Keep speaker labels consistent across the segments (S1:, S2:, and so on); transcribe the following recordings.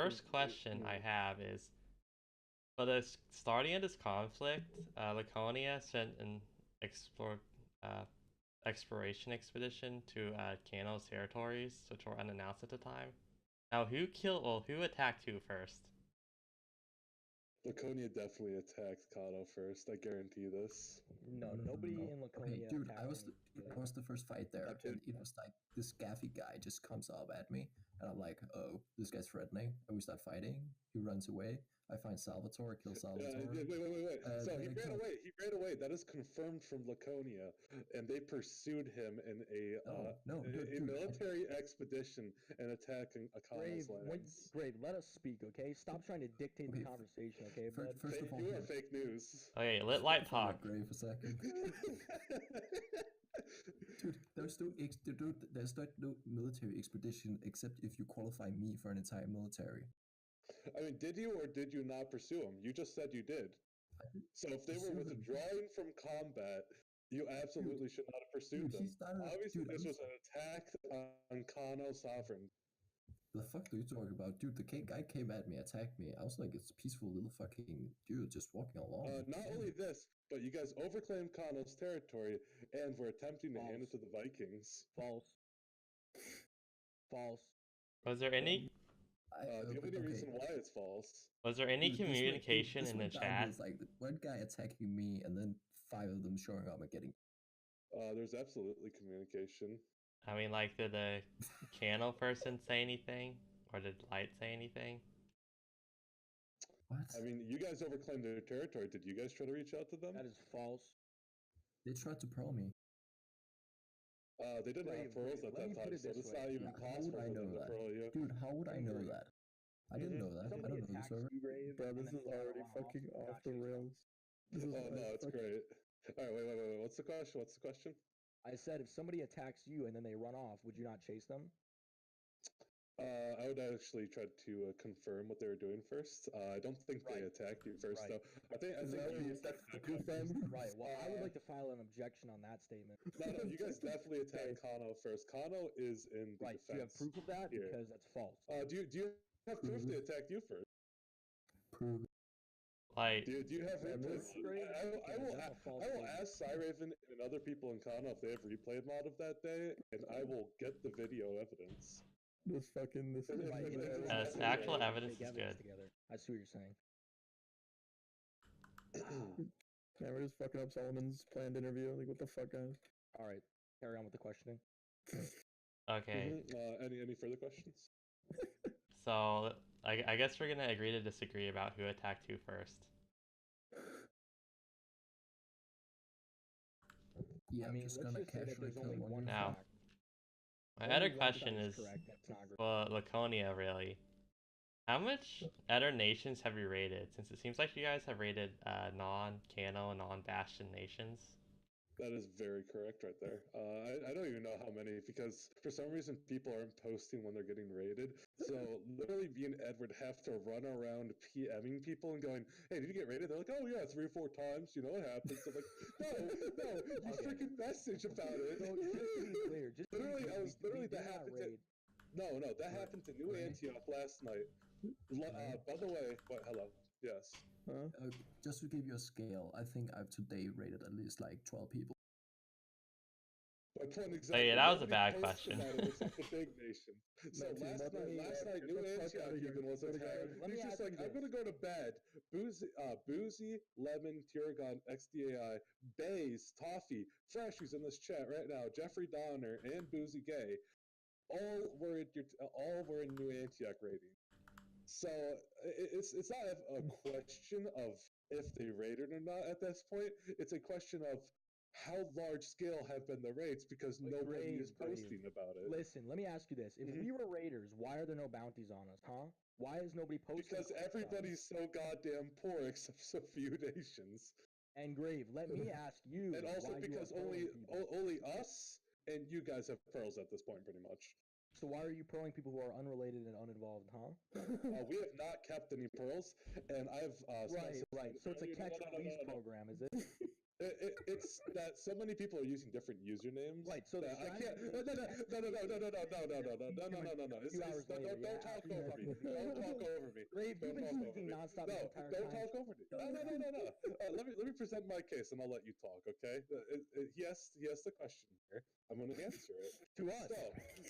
S1: first question I have is, for this starting of this conflict, Laconia sent an explore uh, exploration expedition to Kano's territories, which were unannounced at the time. Now, who attacked who first?
S2: Laconia definitely attacked Kano first. I guarantee this.
S3: No, nobody in
S4: Okay,
S3: Laconia
S4: dude,
S3: attacked
S4: I was the first fight there,
S2: Okay.
S4: and it was like this gaffy guy just comes up at me, and I'm like, oh, this guy's threatening, and we start fighting. He runs away. I find Salvatore, kill Salvatore.
S2: Wait. So
S4: then
S2: he
S4: I
S2: ran
S4: kill-
S2: away. He ran away. That is confirmed from Laconia, and they pursued him in a military expedition and attacking Akano's lands.
S3: Grave, let us speak, okay? Stop trying to dictate the
S4: Okay,
S3: conversation, okay, bud?
S4: First of all,
S2: You are fake news.
S1: Okay, let Light talk.
S4: Grave a second. Dude, there's no military expedition except if you qualify me for an entire military.
S2: I mean, did you or did you not pursue him? You just said you did. So if they were withdrawing from combat, you absolutely should not have pursued them. Obviously, this was an attack on Kano Sovereign.
S4: The fuck are you talking about? Dude, the guy came at me, attacked me. I was like, it's a peaceful little fucking dude just walking along.
S2: Not only this, but you guys overclaimed Kano's territory and were attempting to hand it to the Vikings.
S3: False.
S1: Was there any?
S2: Do you have any reason why it's false?
S1: Was there any communication in the chat?
S4: Was like one guy attacking me, and then 5 of them showing up and getting.
S2: There's absolutely communication.
S1: I mean, like, did the Kano person say anything, or did Light say anything?
S4: What?
S2: I mean, you guys overclaimed their territory. Did you guys try to reach out to them?
S3: That is false.
S4: They tried to pearl me.
S2: They didn't have pearls at that time, so it's not even possible for them to pearl you.
S4: Dude, how would I know that? I didn't know that. I don't know the server.
S5: Bro, this is already fucking off the rails.
S2: Oh no, it's great. Alright, wait. What's the question?
S3: I said if somebody attacks you and then they run off, would you not chase them?
S2: I would actually try to confirm what they were doing first. I don't think they attacked you first, though. I think
S3: Right. Well, I would like to file an objection on that statement.
S2: No, you guys definitely attacked Kano first. Kano is in the defense.
S3: Do you have proof of that?
S2: Here.
S3: Because that's false.
S2: Do you have proof they attacked you first?
S4: Prove.
S1: Like,
S2: Do you have replay? I will ask Cyraven and other people in Kano if they have replay mod of that day, and I will get the video evidence.
S5: This is
S1: actual evidence is good.
S3: Together. I see what you're saying.
S5: Yeah, we're just fucking up Solomon's planned interview. Like, what the fuck, guys?
S3: All right, carry on with the questioning.
S1: okay.
S2: Any further questions?
S1: So, I guess we're gonna agree to disagree about who attacked who first.
S4: Yeah,
S3: I mean,
S4: I'm just
S3: let's
S4: gonna
S3: just say that
S4: casually
S3: there's
S4: kill
S3: only
S4: one.
S3: one
S1: Now,
S3: fact.
S1: my
S3: Only
S1: other
S3: one
S1: question
S3: side
S1: is,
S3: correct. That's not great.
S1: well, Laconia, really. How much other nations have you raided? Since it seems like you guys have raided non-Kano and non-Bastion nations.
S2: That is very correct right there. I don't even know how many, because for some reason people aren't posting when they're getting raided. So literally me and Ed would have to run around PMing people and going, hey, did you get raided? They're like, oh yeah, 3 or 4 times, you know what happens. I'm like, no, you freaking message about it.
S3: So just to be clear,
S2: that happened that happened to New Antioch last night. By the way, hello. Yes.
S4: Just to give you a scale, I think I've today rated at least like 12 people.
S1: Hey, that was a bad question.
S2: It's like the big nation. So last night, New Antioch even was attacked. He's just like, I'm gonna go to bed. Boozy, Lemon, Tiragon, XDAI, Bays, Toffee, Fresh, who's in this chat right now, Jeffrey Donner, and Boozy Gay, all were in New Antioch raiding. So it's not a question of if they raided or not at this point. It's a question of how large scale have been the raids, because nobody is posting about it.
S3: Listen, let me ask you this. If we were raiders, why are there no bounties on us, huh? Why is nobody posting?
S2: Because everybody's so goddamn poor except a few nations.
S3: And Grave, let me ask you.
S2: And also because only us and you guys have pearls at this point, pretty much.
S3: So why are you pearling people who are unrelated and uninvolved, huh?
S2: We have not kept any pearls, and I've...
S3: right. So it's a catch-and-release program, is it?
S2: It's that so many people are using different usernames.
S3: Right, so
S2: that I can't. No. Don't talk over me. Don't talk over me.
S3: Grave, you've been
S2: Don't talk over
S3: speaking
S2: me.
S3: nonstop
S2: No,
S3: this entire
S2: don't
S3: time.
S2: talk over me. No. Let me present my case, and I'll let you talk. Okay? He asked the question here. I'm going to answer it.
S3: To us.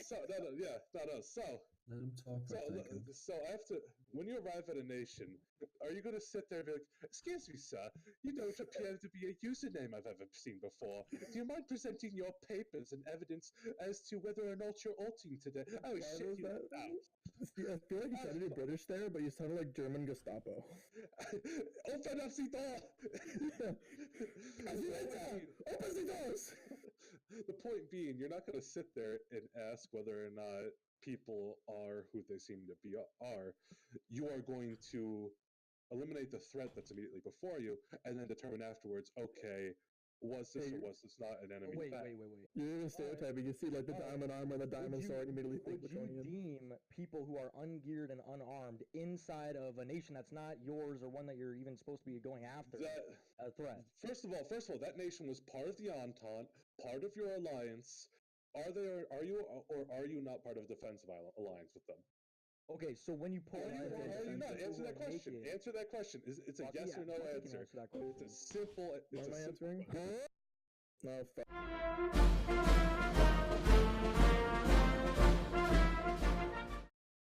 S2: So no. So
S4: Let him talk for a second.
S2: so I have to. When you arrive at a nation, are you going to sit there and be like, "Excuse me, sir, you don't appear to be a username I've ever seen before. Do you mind presenting your papers and evidence as to whether or not you're alting today?" Oh
S5: Why
S2: shit!
S5: was that? I feel like you sounded British there, but you sounded like German Gestapo.
S2: Open up the door.
S5: Open the doors.
S2: The point being, you're not going to sit there and ask whether or not people are who they seem to be are. You are going to eliminate the threat that's immediately before you, and then determine afterwards, okay, was this or was this not an enemy?
S3: Wait.
S5: You're even stereotyping. You see, like, the diamond armor and the diamond sword, immediately think
S3: Would you
S5: Laconian.
S3: deem people who are ungeared and unarmed inside of a nation that's not yours or one that you're even supposed to be going after a threat?
S2: First of all, that nation was part of the Entente, part of your alliance. Are you not part of a defensive alliance with them?
S3: Okay, so when you pull
S2: Are you not? Answer that question.
S3: naked,
S2: Answer that question. It's a
S3: Bucky,
S2: yes or no
S3: Bucky can
S2: answer.
S3: answer that question.
S2: It's a simple.
S5: What am I answering? No, fuck.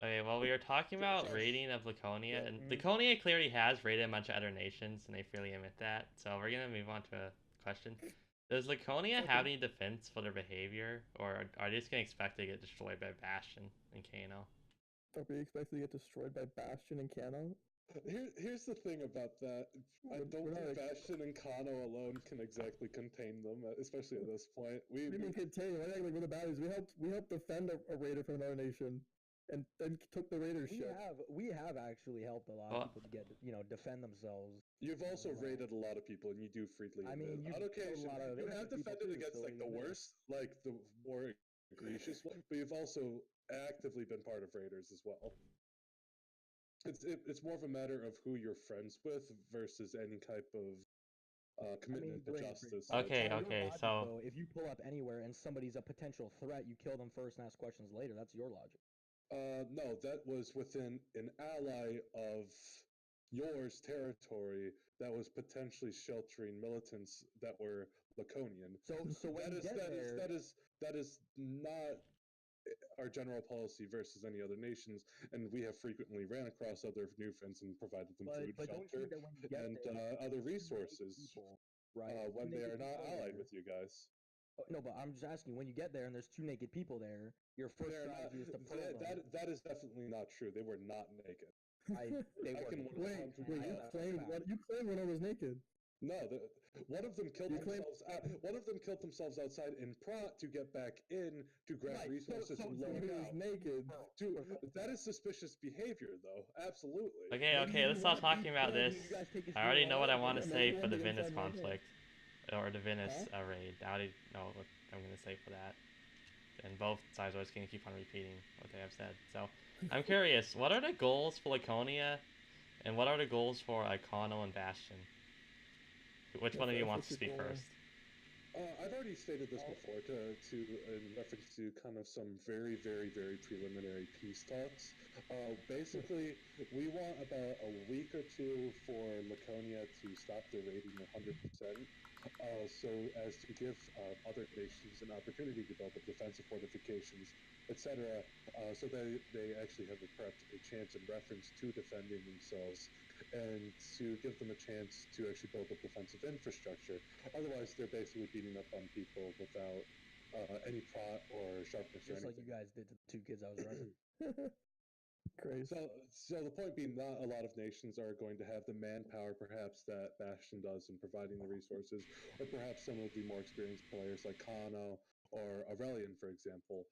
S1: Okay, well, we were talking about raiding of Laconia, and Laconia clearly has raided a bunch of other nations, and they freely admit that. So we're gonna move on to a question. Does Laconia have any defense for their behavior, or are they just gonna expect to get destroyed by Bastion and Kano?
S5: Don't be expected to get destroyed by Bastion and Kano.
S2: Here's the thing about that. I don't think Bastion and Kano alone can exactly contain them, especially at this point.
S5: We didn't contain. We're like the baddies. We helped defend a raider from another nation, and then took the raider's ship.
S3: We have actually helped a lot of people to get defend themselves.
S2: You've also raided a lot of people, and you do freely.
S3: I mean,
S2: on occasion, you have defended against like the worst, like the more egregious one, but you've also actively been part of raiders as well. It's more of a matter of who you're friends with versus any type of commitment to justice.
S1: Okay, so
S3: though, if you pull up anywhere and somebody's a potential threat, you kill them first and ask questions later. That's your logic.
S2: No, that was within an ally of yours territory that was potentially sheltering militants that were Laconian.
S3: So when
S2: that is not our general policy versus any other nations, and we have frequently ran across other Newfens and provided them food, shelter, and other resources when they are not allied with you guys.
S3: No, but I'm just asking, when you get there and there's two naked people there, your first strategy is to pull them.
S2: That is definitely not true. They were not naked.
S5: You claim one of them was naked.
S2: No, one of them killed themselves. One of them killed themselves outside in Prot to get back in to grab resources from lower down.
S5: Naked.
S2: That is suspicious behavior, though. Absolutely.
S1: Okay, let's stop talking about this. I already know what I want to say for the Venice conflict, or the Venice raid. I already know what I'm going to say for that. And both sides are just going to keep on repeating what they have said. So, I'm curious, what are the goals for Laconia, and what are the goals for Kano and Bastion? Which one of you wants to speak first?
S2: I've already stated this before in reference to kind of some very, very, very preliminary peace talks. Basically, we want about a week or two for Laconia to stop their raiding 100%, so as to give other nations an opportunity to develop defensive fortifications, etc., so that they actually have perhaps a chance in reference to defending themselves, and to give them a chance to actually build up defensive infrastructure. Otherwise, they're basically beating up on people without any plot or sharpness or anything.
S3: Just like you guys did to the two kids I was running.
S5: Crazy.
S2: So the point being, not a lot of nations are going to have the manpower, perhaps, that Bastion does in providing the resources, or perhaps some of the more experienced players like Kano or Aurelian, for example.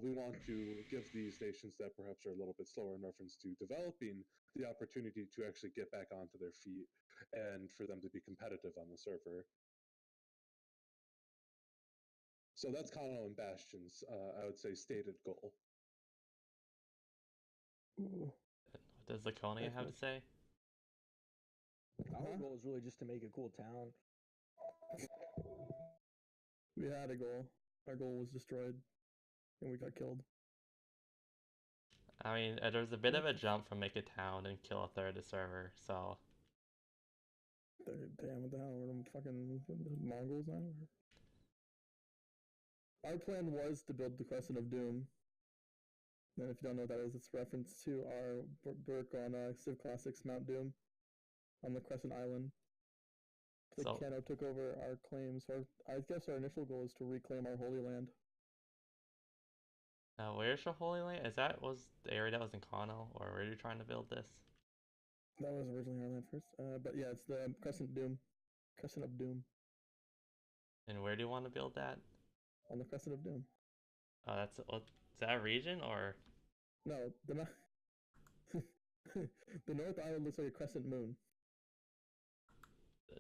S2: We want to give these nations that perhaps are a little bit slower in reference to developing the opportunity to actually get back onto their feet and for them to be competitive on the server. So that's Kano and Bastion's, I would say, stated goal.
S5: Ooh.
S1: What does Laconia have to say?
S3: Our goal is really just to make a cool town.
S5: We had a goal. Our goal was destroyed, and we got killed.
S1: I mean, there's a bit of a jump from make a town and kill a third of the server, so.
S5: Damn, what the hell? We're them fucking Mongols now? Our plan was to build the Crescent of Doom. And if you don't know what that is, it's reference to our work on Civ Classics Mount Doom on the Crescent Island. So Kano took over our claims. So I guess our initial goal is to reclaim our Holy Land.
S1: Where's your Holy Land? Was the area that was in Kano, or where are you trying to build this?
S5: That was originally our land first, but yeah, it's the Crescent of Doom.
S1: And where do you want to build that?
S5: On the Crescent of Doom.
S1: Oh, is that a region, or?
S5: No, the North Island looks like a crescent moon.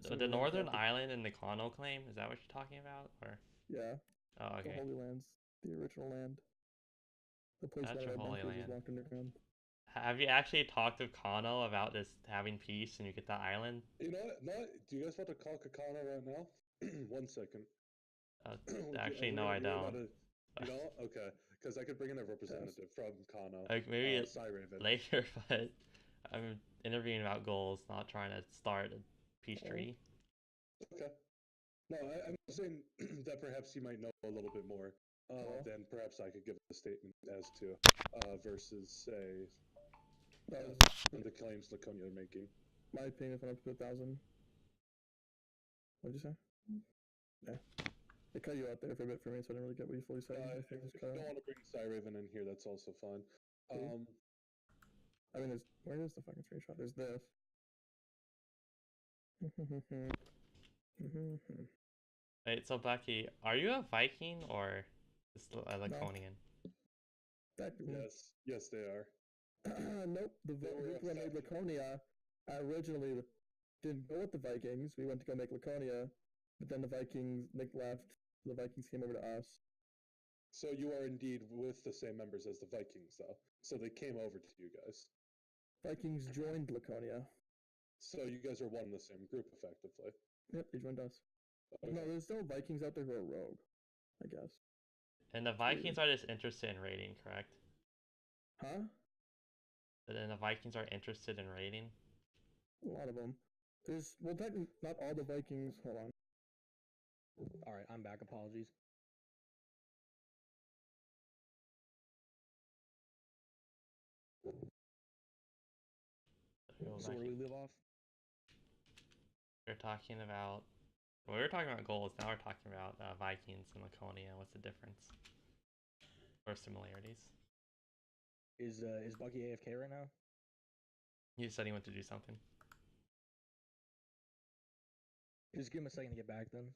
S1: The Northern Island in the Kano claim? Is that what you're talking about, or?
S5: Yeah.
S1: Oh, okay.
S5: The Holy Lands, the original land. The place
S1: That's your Holy Land.
S5: Is locked underground.
S1: Have you actually talked to Kano about this having peace and you get the island?
S2: You know what? No, do you guys want to call Kano right now? 1 second.
S1: Actually, no, I don't.
S2: You know? Okay. Because I could bring in a representative from Kano.
S1: Like, maybe
S2: Raven.
S1: later, but I'm interviewing about goals, not trying to start a peace treaty.
S2: Okay. No, I'm saying that perhaps you might know a little bit more than perhaps I could give a statement as to versus, say, the claims Laconia are making.
S5: My opinion went up to 1,000. What'd you say? Yeah. They cut you out there for a bit for me, so I didn't really get what you fully said.
S2: If you don't want to bring Raven in here, that's also fine.
S5: I mean, where is the fucking screenshot? There's this.
S1: Wait, so Bucky, are you a Viking or just a Laconian?
S5: No.
S2: Yes, they are.
S5: Nope, the group that made Laconia originally didn't go with the Vikings. We went to go make Laconia, but then the Vikings left. The Vikings came over to us.
S2: So you are indeed with the same members as the Vikings, though. So they came over to you guys.
S5: Vikings joined Laconia.
S2: So you guys are one in the same group, effectively.
S5: Yep, they joined us. Okay. No, there's still Vikings out there who are rogue, I guess.
S1: And the Vikings are just interested in raiding, correct?
S5: Huh?
S1: And the Vikings are interested in raiding?
S5: A lot of them. Technically, not all the Vikings. Hold on. Alright, I'm back. Apologies. So where do we live off?
S1: We were talking about goals. Now we're talking about Vikings and Laconia. What's the difference? Or similarities?
S3: Is Bucky AFK right now?
S1: You said he went to do something.
S3: Just give him a second to get back then.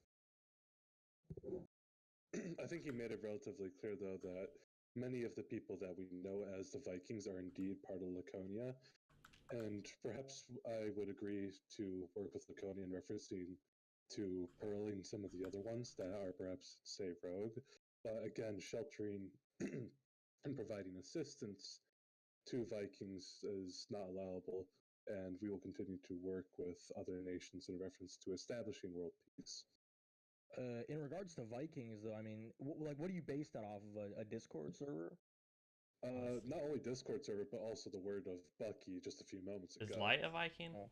S2: I think he made it relatively clear, though, that many of the people that we know as the Vikings are indeed part of Laconia. And perhaps I would agree to work with Laconia in referencing to pearling some of the other ones that are perhaps, say, rogue. But again, sheltering and providing assistance to Vikings is not allowable, and we will continue to work with other nations in reference to establishing world peace.
S3: In regards to Vikings, though, I mean, what do you base that off of? A Discord server?
S2: Not only Discord server, but also the word of Bucky just a few moments ago.
S1: Is Light a Viking?
S3: Oh.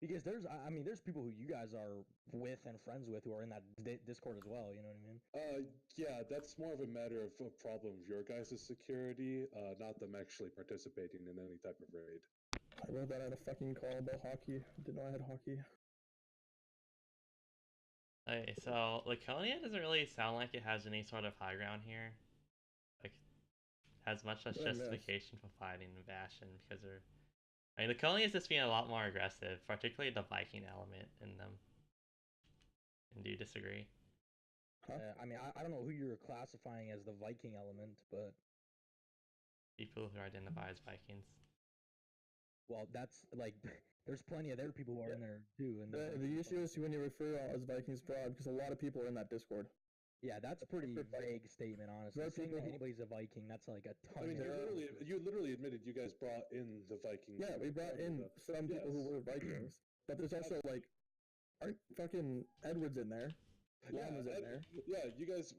S3: Because there's people who you guys are with and friends with who are in that Discord as well. You know what I mean?
S2: Yeah, that's more of a matter of a problem of your guys' security, not them actually participating in any type of raid.
S5: I wrote that at a fucking call about hockey. Didn't know I had hockey.
S1: Okay, so Laconia doesn't really sound like it has any sort of high ground here. Like, has much less justification for fighting Bastion because they're. I mean, Laconia is just being a lot more aggressive, particularly the Viking element in them. And do you disagree?
S3: I mean, I don't know who you're classifying as the Viking element, but
S1: people who identify as Vikings.
S3: Well, that's like, there's plenty of other people who are in there too. And
S5: the issue is when you refer as Vikings broad, because a lot of people are in that Discord.
S3: Yeah, that's a pretty vague statement, honestly. Saying that anybody's a Viking, that's like a ton.
S2: I mean, you literally admitted you guys brought in the Vikings.
S5: Yeah, we brought in some people who were Vikings, but there's also like Aren't fucking Edward's in there?
S2: Yeah,
S5: Lon was in there.
S2: Yeah, you guys,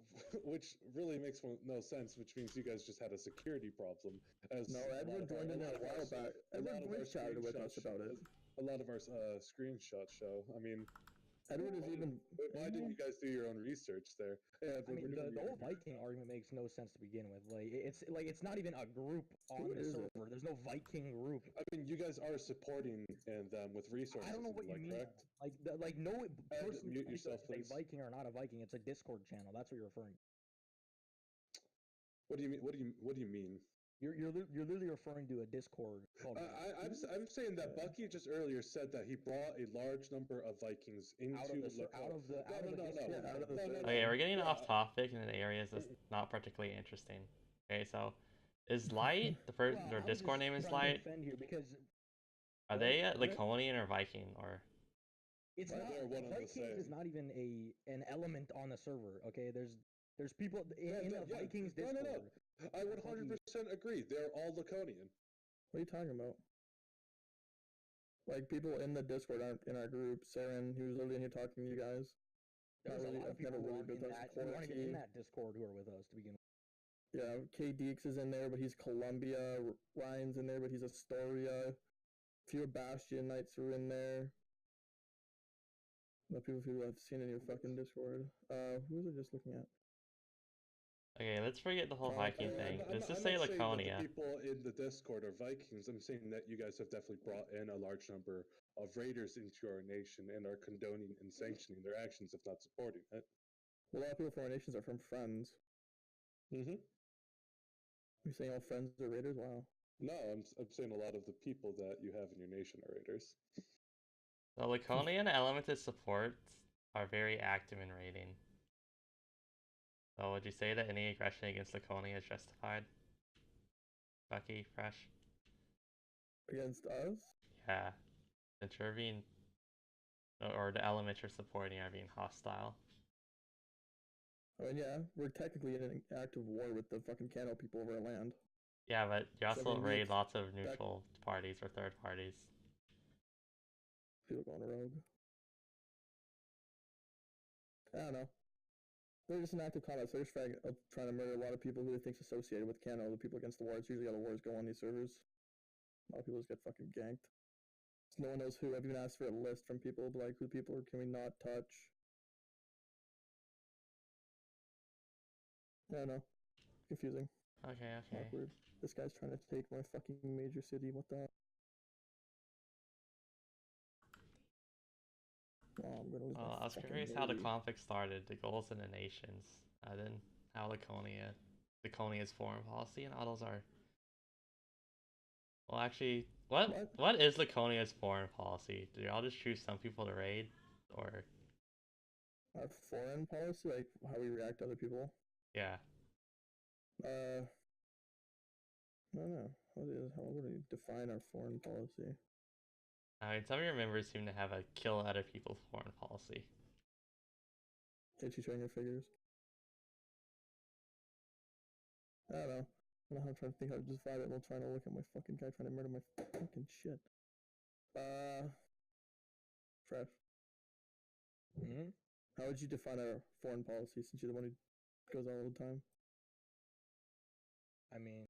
S2: which really makes no sense, which means you guys just had a security problem. As
S5: No, Edward joined in there a while back. Edward voice chatted with us about it.
S2: A lot of our screenshots show. I mean,
S5: Edward is even.
S2: why didn't you guys do your own research there? Yeah,
S3: I mean, the whole Viking argument makes no sense to begin with. It's not even a group on the server. There's no Viking group.
S2: I mean, you guys are supporting them with resources.
S3: I don't know what you mean.
S2: Correct?
S3: Like no person
S2: mute yourself,
S3: is a
S2: please.
S3: Viking or not a Viking. It's a Discord channel. That's what you're referring to.
S2: What do you mean? What do you mean?
S3: You're literally referring to a Discord called.
S2: I'm saying that Bucky just earlier said that he brought a large number of Vikings into
S3: out of the Discord.
S1: Okay, we're getting off topic in areas that's not particularly interesting. Okay, so is Light their Discord name is Light? Are they a Laconian or Viking or?
S3: It's not. Vikings is not even an element on the server. Okay, there's people in the Vikings Discord.
S2: No. I would 100% agree. They're all Laconian.
S5: What are you talking about? Like, people in the Discord aren't in our group. Saren, who's literally in here talking to you guys.
S3: There's a lot of people who aren't even in that Discord who are with us to begin with.
S5: Yeah, K Deeks is in there, but he's Columbia. Ryan's in there, but he's Astoria. A few Bastion Knights are in there. The people who I've seen in your fucking Discord. Who was I just looking at?
S1: Okay, let's forget the whole Viking thing. Let's just say Laconia.
S2: The people in the Discord are Vikings. I'm saying that you guys have definitely brought in a large number of raiders into our nation and are condoning and sanctioning their actions, if not supporting it.
S5: Well, a lot of people from our nations are from Friends.
S2: Mm-hmm.
S5: You're saying all Friends are raiders? Wow.
S2: No, I'm saying a lot of the people that you have in your nation are raiders.
S1: The Laconian elemented supports are very active in raiding. So would you say that any aggression against Laconia is justified? Bucky, Fresh?
S5: Against us?
S1: Yeah. Since you're being... Or the elements you're supporting are being hostile.
S5: I mean, yeah, we're technically in an active war with the fucking Kano people over our land.
S1: Yeah, but you also raid lots of neutral parties or third parties.
S5: People going rogue. I don't know. They're just an active combat search flag trying to murder a lot of people who they think's associated with Kano, the people against the war. It's usually how the wars go on these servers. A lot of people just get fucking ganked. So no one knows who. I've even asked for a list from people, like, who people can we not touch? I don't know. Confusing.
S1: Okay.
S5: Awkward. This guy's trying to take my fucking major city. What the? Oh, I'm gonna lose
S1: Well, I was curious how the conflict started, the goals in the nations, then how Laconia's foreign policy, and all those are. Well, actually, what is Laconia's foreign policy? Do y'all just choose some people to raid, or?
S5: Our foreign policy, like how we react to other people.
S1: Yeah.
S5: I don't know. How would we define our foreign policy?
S1: I mean, some of your members seem to have a kill other people's foreign policy.
S5: Itchy trigger figures. I don't know. I'm trying to think how to define it while trying to look at my fucking guy trying to murder my fucking shit. Fresh.
S3: Mm-hmm.
S5: How would you define our foreign policy since you're the one who goes all the time?
S3: I mean,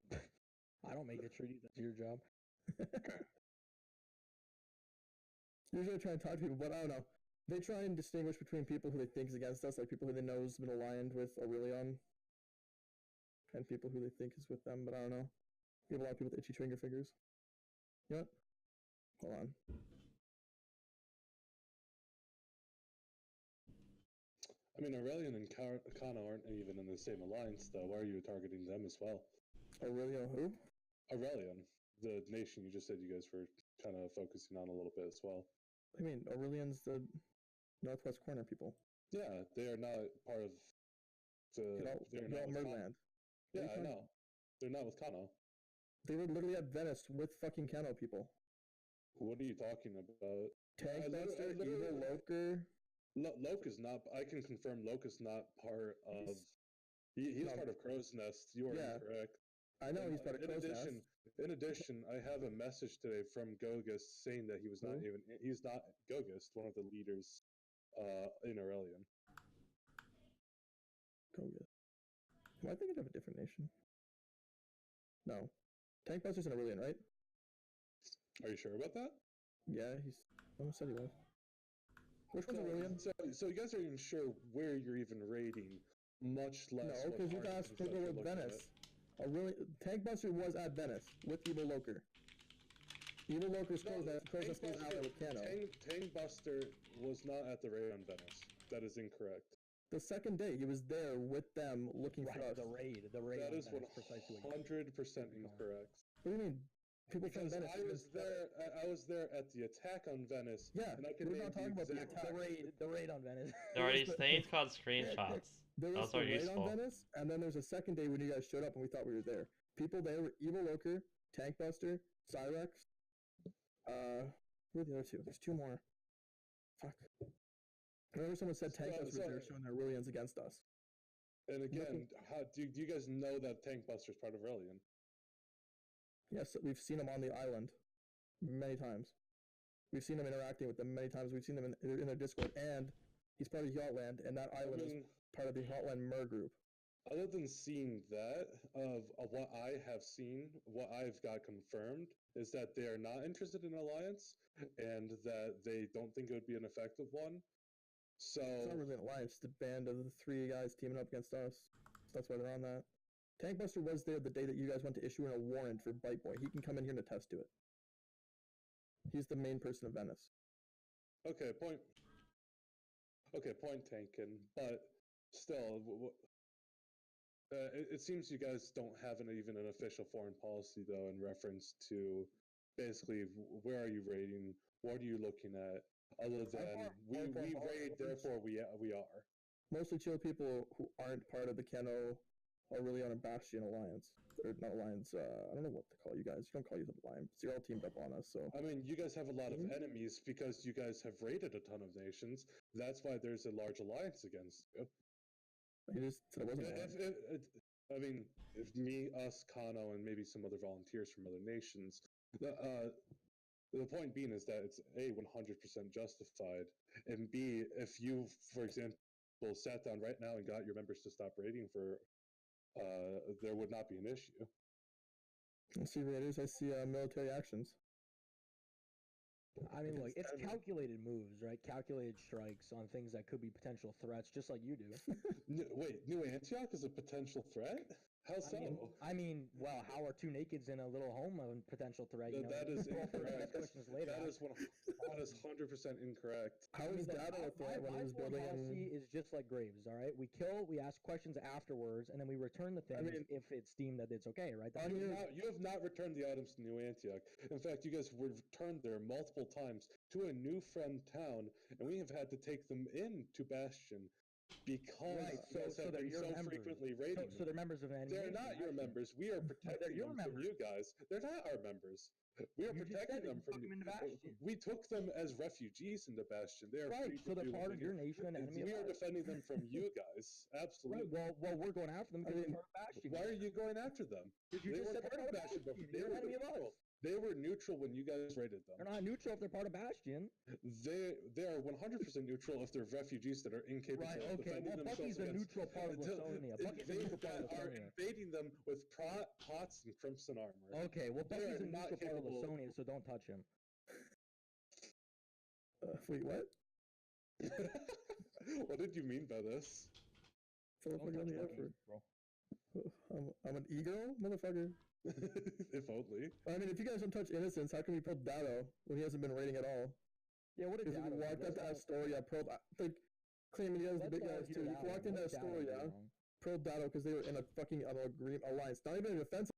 S3: I don't make the treaties. That's your job.
S5: Usually I try and talk to people, but I don't know. They try and distinguish between people who they think is against us, like people who they know has been aligned with Aurelion, and people who they think is with them, but I don't know. We have a lot of people with itchy trigger figures. You know what? Hold on.
S2: I mean, Aurelion and Kano aren't even in the same alliance, though. Why are you targeting them as well?
S5: Aurelion who?
S2: Aurelion, the nation you just said you guys were kind of focusing on a little bit as well.
S5: I mean, Aurelion's the Northwest Corner people.
S2: Yeah, they are not part of the... They're not
S5: Merland.
S2: Yeah, I know. They're not with Kano.
S5: They were literally at Venice with fucking Kano people.
S2: What are you talking about?
S5: Tankbuster, Evil Loker.
S2: Loke is not... I can confirm Loke is not part of... He's part of Crow's Nest. You are incorrect.
S5: I know he's part of Crow's Nest.
S2: In addition, I have a message today from Gogust saying that he was not even... He's not Gogust, one of the leaders in Aurelian.
S5: Go get. Am I thinking of a different nation? No. Tankbuster's in Aurelian, right?
S2: Are you sure about that?
S5: Yeah, he's. Almost said he was. Which one's Aurelian?
S2: So you guys aren't even sure where you're even raiding, much less.
S5: No, because you asked people with Venice. Tankbuster was at Venice with Evil Loker. Evil Loker's closed ally with Kano.
S2: Tankbuster was not at the raid on Venice. That is incorrect.
S5: The second day, he was there with them looking for us.
S3: The raid.
S2: That is 100% incorrect.
S5: What do you mean? People from Venice.
S2: I was there at the attack on Venice.
S5: Yeah,
S2: and I can
S5: we're not talking about the attack.
S3: The raid on Venice.
S1: There are these things called screenshots.
S5: There was
S1: Those are
S5: the raid
S1: useful.
S5: on Venice, and then there's a second day when you guys showed up and we thought we were there. People there were Evil Loker, Tankbuster, Cyrex. Who are the other two? There's two more. Fuck. I remember someone said Tankbuster was there showing their Aurelians against us.
S2: And again, do you guys know that Tankbuster is part of Aurelian?
S5: Yes, we've seen him on the island many times. We've seen him interacting with them many times. We've seen them in their Discord, and he's part of Yachtland, and that island is part of the Yachtland Mer group.
S2: Other than seeing that, of what I have seen, what I've got confirmed is that they are not interested in alliance, and that they don't think it would be an effective one. So
S5: it's not really an alliance; it's a band of the three guys teaming up against us. So that's why they're on that. Tankbuster was there the day that you guys went to issue in a warrant for Bite Boy. He can come in here and attest to it. He's the main person of Venice.
S2: Okay, point taken, but still, it seems you guys don't have even an official foreign policy, though, in reference to basically where are you raiding, what are you looking at, other than we raid, therefore we are.
S5: Mostly chill people who aren't part of the Kano or really on a Bastion alliance. Or not alliance, I don't know what to call you guys. You don't call yourself alliance. You're all teamed up on us, so.
S2: I mean, you guys have a lot of enemies because you guys have raided a ton of nations. That's why there's a large alliance against you.
S5: You just said it wasn't
S2: I mean, if me, us, Kano, and maybe some other volunteers from other nations, the point being is that it's A, 100% justified, and B, if you, for example, sat down right now and got your members to stop raiding for there would not be an issue.
S5: I see raiders, I see military actions.
S3: I mean, look, it's calculated moves, right? Calculated strikes on things that could be potential threats, just like you do.
S2: Wait, New Antioch is a potential threat? How so?
S3: I mean, well, how are two nakeds in a little home a potential threat?
S2: That is incorrect. That is 100% incorrect.
S5: How is that a threat when he was building?
S3: Policy is just like Graves, all right? We kill, we ask questions afterwards, and then we return the things if it's deemed that it's okay, right?
S2: You have not returned the items to New Antioch. In fact, you guys returned there multiple times to a new friend town, and we have had to take them into Bastion. Because you guys have been so frequently raiding
S3: so they're members of an enemy.
S2: They're not your members. We are protecting them from you guys. They're not our members. We are protecting them from you. We took them as refugees into Bastion. They are
S3: so they're part of your nation and enemy.
S2: We are defending them from you guys. Absolutely.
S3: Right. Well, we're going after them because they're part of Bastion.
S2: Why are you going after them?
S3: They were part of Bastion before. They were enemy of us.
S2: They were neutral when you guys raided them.
S3: They're not neutral if they're part of Bastion.
S2: They are 100% neutral if they're refugees that are incapable of defending themselves.
S3: Bucky's a neutral part of Luconia. Bucky's a neutral part of Luconia.
S2: Invading them with pots and crimson armor.
S3: Okay, well, Bucky's a neutral part of Luconia, so don't touch him.
S5: Wait, what?
S2: What did you mean by this?
S5: I'm an e-girl, motherfucker.
S2: If only.
S5: I mean, if you guys don't touch innocence, how can we probe Dado when he hasn't been raiding at all?
S3: Yeah, what did
S5: Dado? If we walked up to Astoria, probe, like, claiming he has the big guys too. If you walked into Astoria, probe Dado because they were in a fucking alliance. Not even an offensive